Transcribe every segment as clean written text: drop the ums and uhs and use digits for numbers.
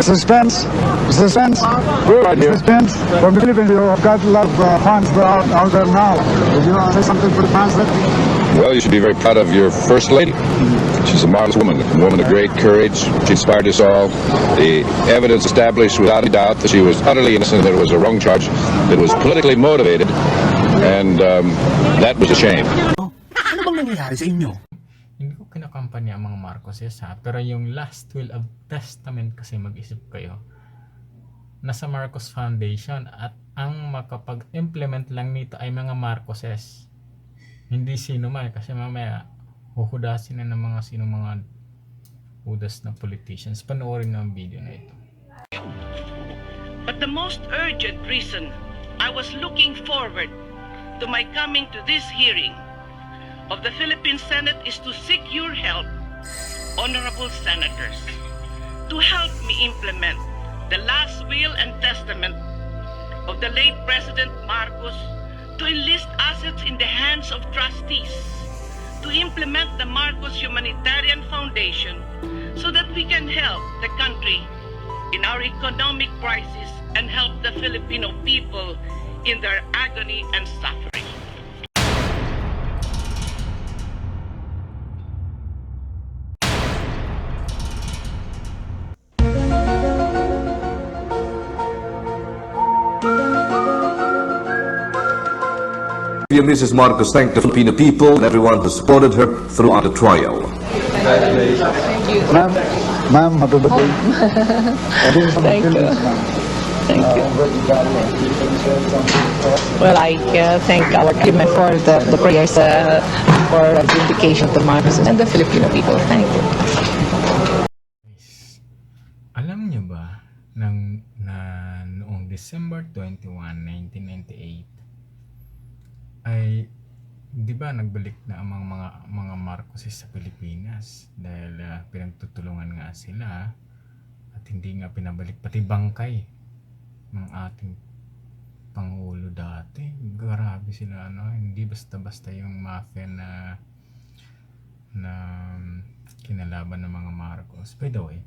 Suspense. We're right here. Suspense. From the Philippines, you have got a lot of fans out there now. Would you say something for the fans there? Well, you should be very proud of your First Lady. She's a marvelous woman, a woman of great courage. She inspired us all. The evidence established without a doubt that she was utterly innocent, that it was a wrong charge, that it was politically motivated, and that was a shame. Ano bang nangyayari sa inyo? Hindi ko kinakampanya ang mga Marcoses ha, pero yung last will of testament kasi mag-isip kayo. Nasa Marcos Foundation at ang makapag-implement lang nito ay mga Marcoses. Hindi sino man kasi mamaya huhudasin na ng mga hudas na politicians. Panoorin na ang video na ito. But the most urgent reason I was looking forward to my coming to this hearing of the Philippine Senate is to seek your help, honorable senators, to help me implement the last will and testament of the late President Marcos, to enlist assets in the hands of trustees, to implement the Marcos Humanitarian Foundation so that we can help the country in our economic crisis and help the Filipino people in their agony and suffering. Mrs. Marcos thanked the Filipino people and everyone who supported her throughout the trial. Ma'am, happy birthday. Thank you. Thank you. Well, I thank our team for the prayers for vindication of the Marcos and the Filipino people. Thank you. Alam niyo ba noong December 21, 1998 ay di ba nagbalik na ang mga Marcoses sa Pilipinas dahil pinagtutulungan nga sila at hindi nga pinabalik pati bangkay ng ating pangulo dati. Grabe sila hindi basta-basta yung mafia na kinalaban ng mga Marcos. By the way,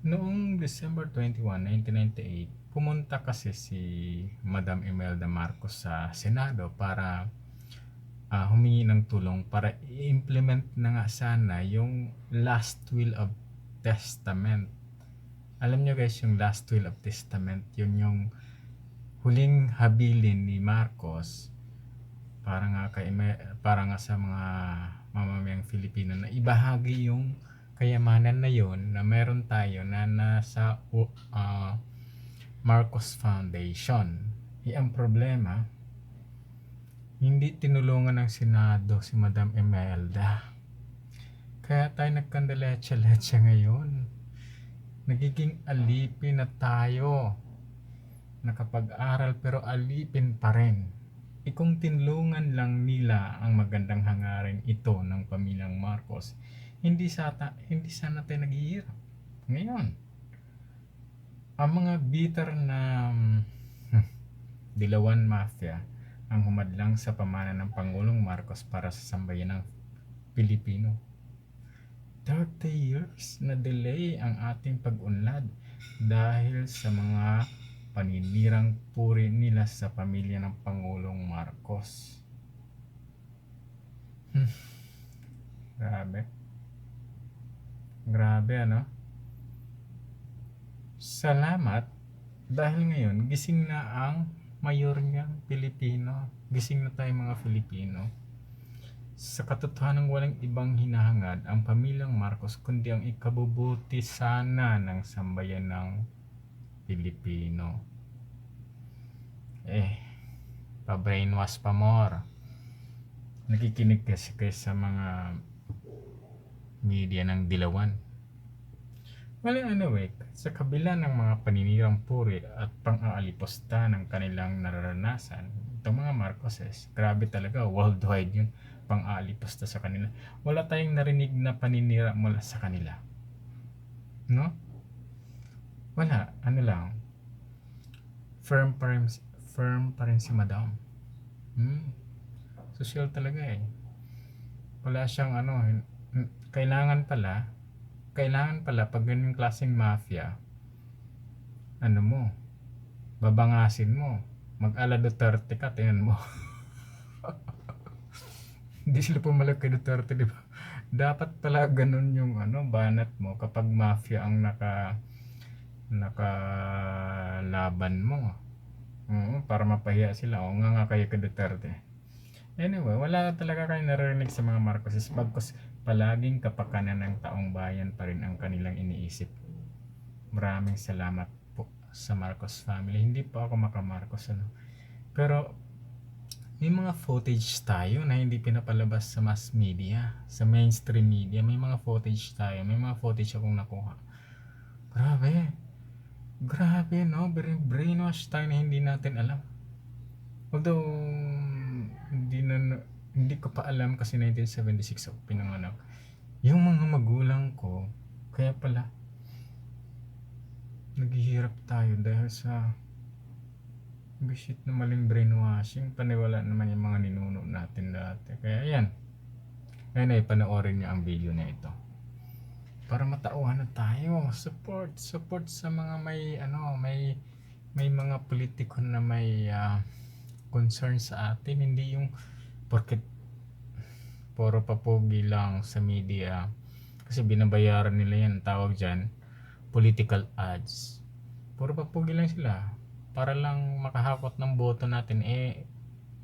noong December 21, 1998, pumunta kasi si Madam Imelda Marcos sa Senado para humingi ng tulong para i-implement na nga sana yung last will of testament. Alam nyo guys, yung last will of testament, yun yung huling habilin ni Marcos para nga sa mga mamamayang Filipino na ibahagi yung kayamanan na yon na meron tayo na nasa Marcos Foundation. Ang problema, hindi tinulungan ng Senado si Madam Imelda. Kaya tayo nagkandalecha-lecha ngayon. Nagiging alipin na tayo. Nakapag-aral pero alipin pa rin. Kung tinulungan lang nila ang magandang hangarin ito ng pamilyang Marcos, hindi sana tayo naghihirap. Ngayon, ang mga bitter na dilawan mafia ang humadlang sa pamana ng Pangulong Marcos para sa sambayan ng Pilipino. 30 years na delay ang ating pag-unlad dahil sa mga paninirang puri nila sa pamilya ng Pangulong Marcos. Grabe Salamat dahil ngayon gising na ang mayor niyang Pilipino. Gising na tayo mga Filipino. Sa katotohanan walang ibang hinahangad ang pamilyang Marcos kundi ang ikabubuti sana ng sambayan ng Pilipino. Pa-brainwash pa more. Nakikinig kasi kayo sa mga media ng dilawan. Well, anyway, sa kabila ng mga paninirang puri at pang-aaliposta ng kanilang nararanasan, itong mga Marcoses, grabe talaga, worldwide yun, pang-aaliposta sa kanila. Wala tayong narinig na paninira mula sa kanila. No? Wala, lang. Firm pa rin si Madam. Social talaga Wala siyang kailangan pala kailangan pala pag ganyung klaseng mafia, ano mo, babangasin mo, mag-ala Duterte ka, tingnan mo. Hindi sila pumalag kay Duterte, di ba? Dapat pala ganun yung banat mo kapag mafia ang nakalaban mo. Para mapahiya sila. O nga kayo kay Duterte. Anyway, wala talaga kayo naririnig sa mga Marcoses, bagkus palaging kapakanan ng taong bayan pa rin ang kanilang iniisip. Maraming salamat po sa Marcos family. Hindi po ako maka-Marcos, pero may mga footage tayo na hindi pinapalabas sa mass media, sa mainstream media. May mga footage tayo, may mga footage akong nakuha. Grabe, no? Brainwash tayo na hindi natin alam. Although hindi ko pa alam kasi 1976 ako pinanganak. Yung mga magulang ko, kaya pala naghihirap tayo dahil sa bisit na maling brainwashing. Paniwala naman yung mga ninuno natin dati. Kaya yan. Ngayon ay panoorin niyo ang video na ito para matauhan na tayo. Support sa mga may mga politiko na may concern sa atin. Hindi yung porket puro papogi lang sa media, kasi binabayaran nila yan, tawag dyan political ads. Puro papogi lang sila para lang makahakot ng boto natin.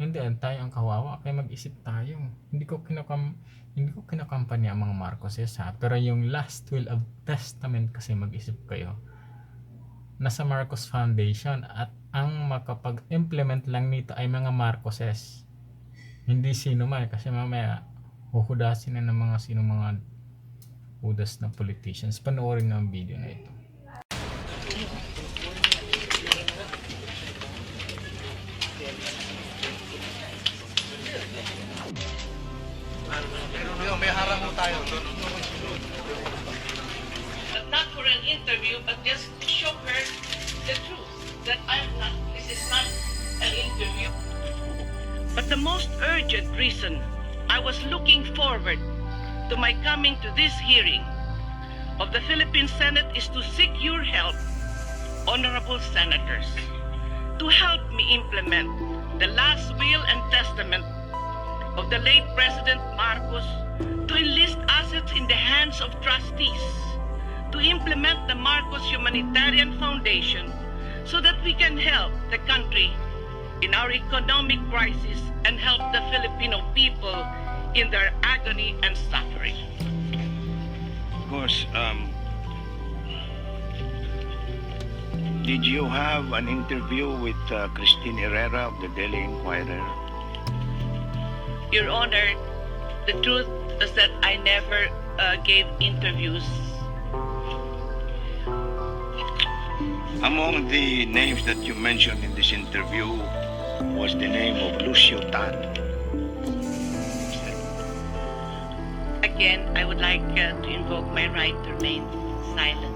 Hindi tayo ang kawawa, kaya mag-isip tayo. Hindi ko kinakampanya ang mga Marcoses, pero yung last will of testament kasi mag-isip kayo. Nasa Marcos Foundation at ang makapag-implement lang nito ay mga Marcoses. Hindi sino man, kasi mamaya huhudasin na ng mga udas na politicians. Panoorin na ang video na ito. Not for an interview, but just to show her the truth that this is not an interview. But the most urgent reason I was looking forward to my coming to this hearing of the Philippine Senate is to seek your help, honorable senators, to help me implement the last will and testament of the late President Marcos, to enlist assets in the hands of trustees, to implement the Marcos Humanitarian Foundation so that we can help the country in our economic crisis and help the Filipino people in their agony and suffering. Of course, did you have an interview with Christine Herrera of the Daily Inquirer? Your Honor, the truth is that I never gave interviews. Among the names that you mentioned in this interview was the name of Lucio Tan. Again, I would like to invoke my right to remain silent.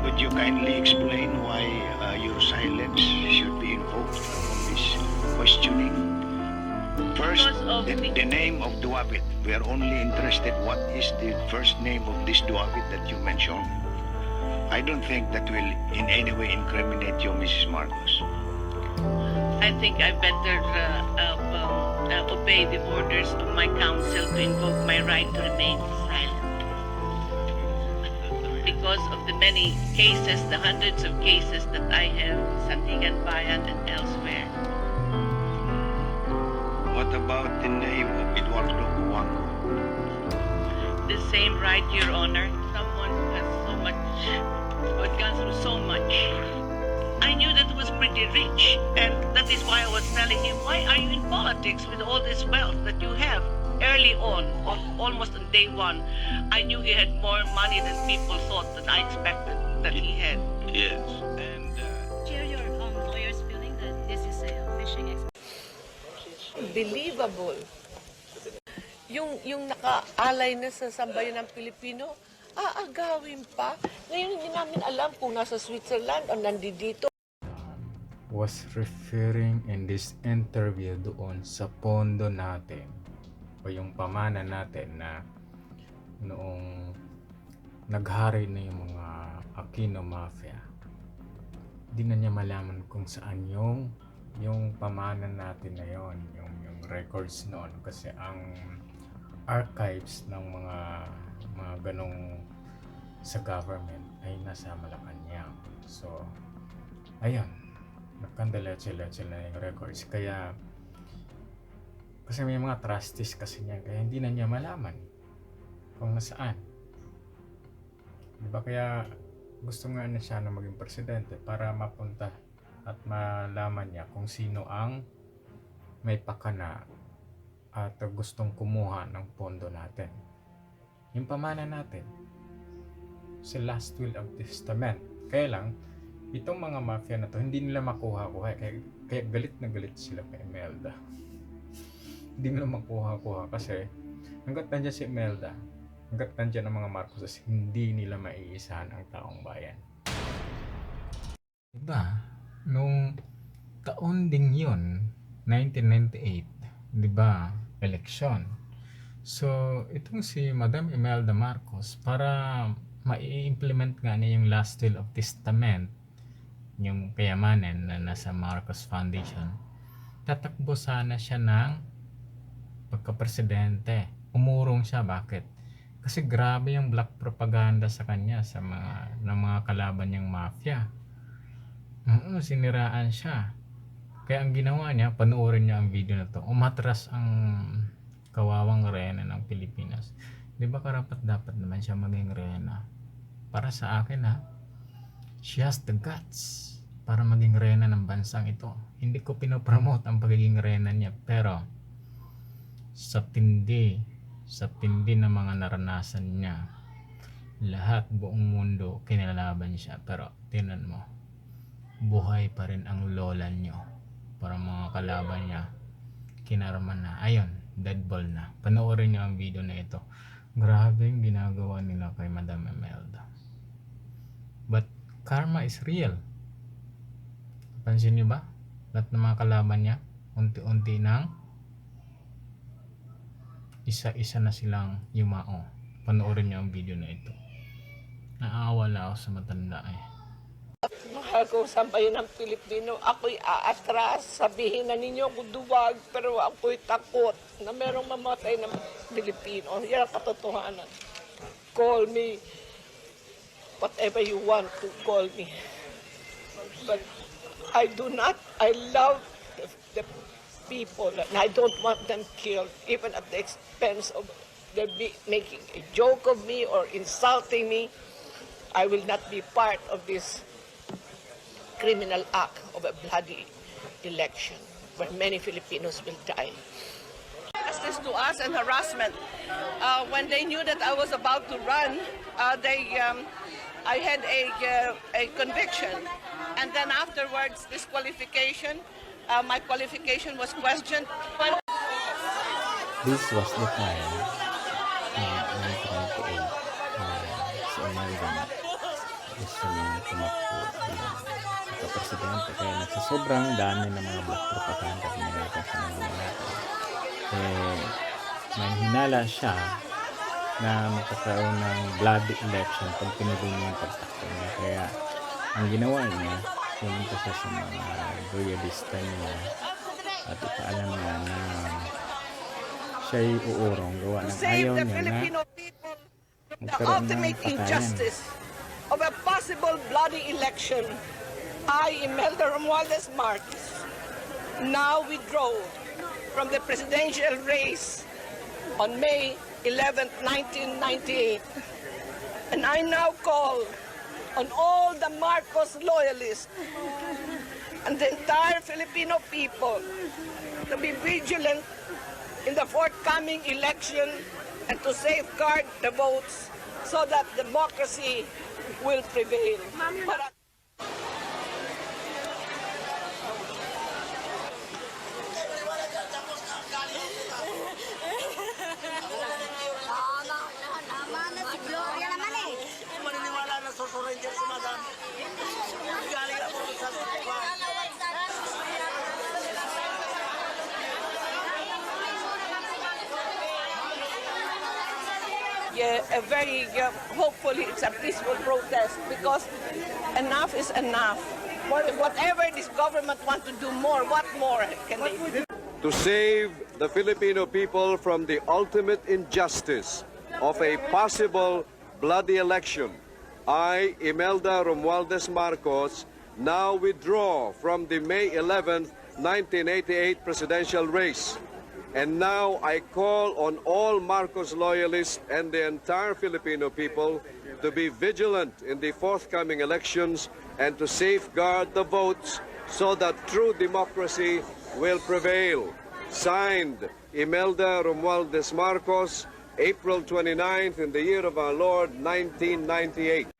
Would you kindly explain why your silence should be invoked on this questioning? First, Because of the name of Duwabit. We are only interested what is the first name of this Duwabit that you mentioned. I don't think that will in any way incriminate you, Mrs. Marcos. I think I better obey the orders of my counsel to invoke my right to remain silent. Because of the many cases, the hundreds of cases that I have in Sandigan Bayan and elsewhere. What about the name of Eduardo Cuango? The same right, Your Honor. Someone who has so much, who had gone through so much. I knew that he was pretty rich, and that is why I was telling him, why are you in politics with all this wealth that you have? Early on, almost on day one, I knew he had more money than people thought, than I expected that he had. Yes. And Share your lawyer's feeling that this is a fishing expedition. Believable. Yung nakaalay na sa sambayan ng Pilipino, aagawin pa. Ngayon hindi namin alam kung nasa Switzerland o nandito. Was referring in this interview doon sa pondo natin o yung pamana natin na noong naghari na yung mga Aquino Mafia. Di na niya malaman kung saan yung pamana natin na yon, yung records noon, kasi ang archives ng mga ganong sa government ay nasa Malacanang. So ayun, nagkandaletse-letse na yung records, kasi may mga trustees kasi niya, kaya hindi na niya malaman kung nasaan. Diba, kaya gusto nga na siya na maging presidente para mapunta at malaman niya kung sino ang may pakana at gustong kumuha ng pondo natin. Yung pamana natin sa last will of testament. Kaya lang, itong mga mafia na to, hindi nila makuha-kuha. Kaya galit na galit sila kay Imelda. Hindi nila makuha-kuha kasi hanggat nandiyan si Imelda, hanggat nandiyan ang mga Marcos, hindi nila maiisahan ang taong bayan. Diba? Nung taon ding yun, 1998, diba? Election. So, itong si Madam Imelda Marcos, para mai-implement nga niya yung last will of testament, yung Kayamanan na nasa Marcos Foundation, tatakbo sana siya ng pagka-presidente. Umurong siya. Bakit? Kasi grabe yung black propaganda sa kanya sa mga kalaban niyang mafia. Siniraan siya. Kaya ang ginawa niya, panoorin niya ang video na to. Umatras ang kawawang reyna ng Filipinos. Di ba karapat dapat naman siya maging reyna? Para sa akin she has the guts para maging reyna ng bansang ito. Hindi ko pinopromote ang pagiging reyna niya, pero sa tindi na mga naranasan niya, lahat buong mundo kinalaban siya, pero tingnan mo, buhay pa rin ang lola niyo. Para mga kalaban niya kinarman na, ayun, deadball na. Panoorin niyo ang video na ito. Grabe yung ginagawa nila kay Madam Imelda. But karma is real. Pansin niyo ba? Lahat ng mga kalaban niya, unti-unti nang isa-isa na silang yumao. Panoorin niyo ang video na ito. Naawala ako sa matanda Mahal ko sa bayan ng Pilipino, ako'y aatras. Sabihin na ninyo ako duwag, pero ako'y takot na merong mamatay ng Pilipino. Yan ang katotohanan. Call me whatever you want to call me. But I love the people, and I don't want them killed, even at the expense of them making a joke of me or insulting me. I will not be part of this criminal act of a bloody election where many Filipinos will die. Justice to us and harassment. When they knew that I was about to run, I had a conviction, and then afterwards disqualification. My qualification was questioned. This was the time in 1998 si Imelda gusto niya tumakbo bilang presidente, kaya nagsasobrang dami ng mga black propaganda pinagatan sa mga natin. May hinala siya na magkakaroon ng bloody election pag pinuloy niya yung pagtakbo niya. Kaya ang ginawa niya, pumunta siya sa mga royalista niya at ipaalam niya na siya'y uurong gawa ng ayaw niya na magkaroon ng patayan. Of a possible bloody election, I, Imelda Marcos, now withdraw from the presidential race on May 11, 1998. And I now call on all the Marcos loyalists and the entire Filipino people to be vigilant in the forthcoming election and to safeguard the votes so that democracy will prevail. hopefully it's a peaceful protest because enough is enough. Whatever this government wants to do more, what more can they do? To save the Filipino people from the ultimate injustice of a possible bloody election, I, Imelda Marcos, now withdraw from the May 11, 1988 presidential race. And now I call on all Marcos loyalists and the entire Filipino people to be vigilant in the forthcoming elections and to safeguard the votes so that true democracy will prevail. Signed, Imelda Marcos, April 29th in the year of our Lord, 1998.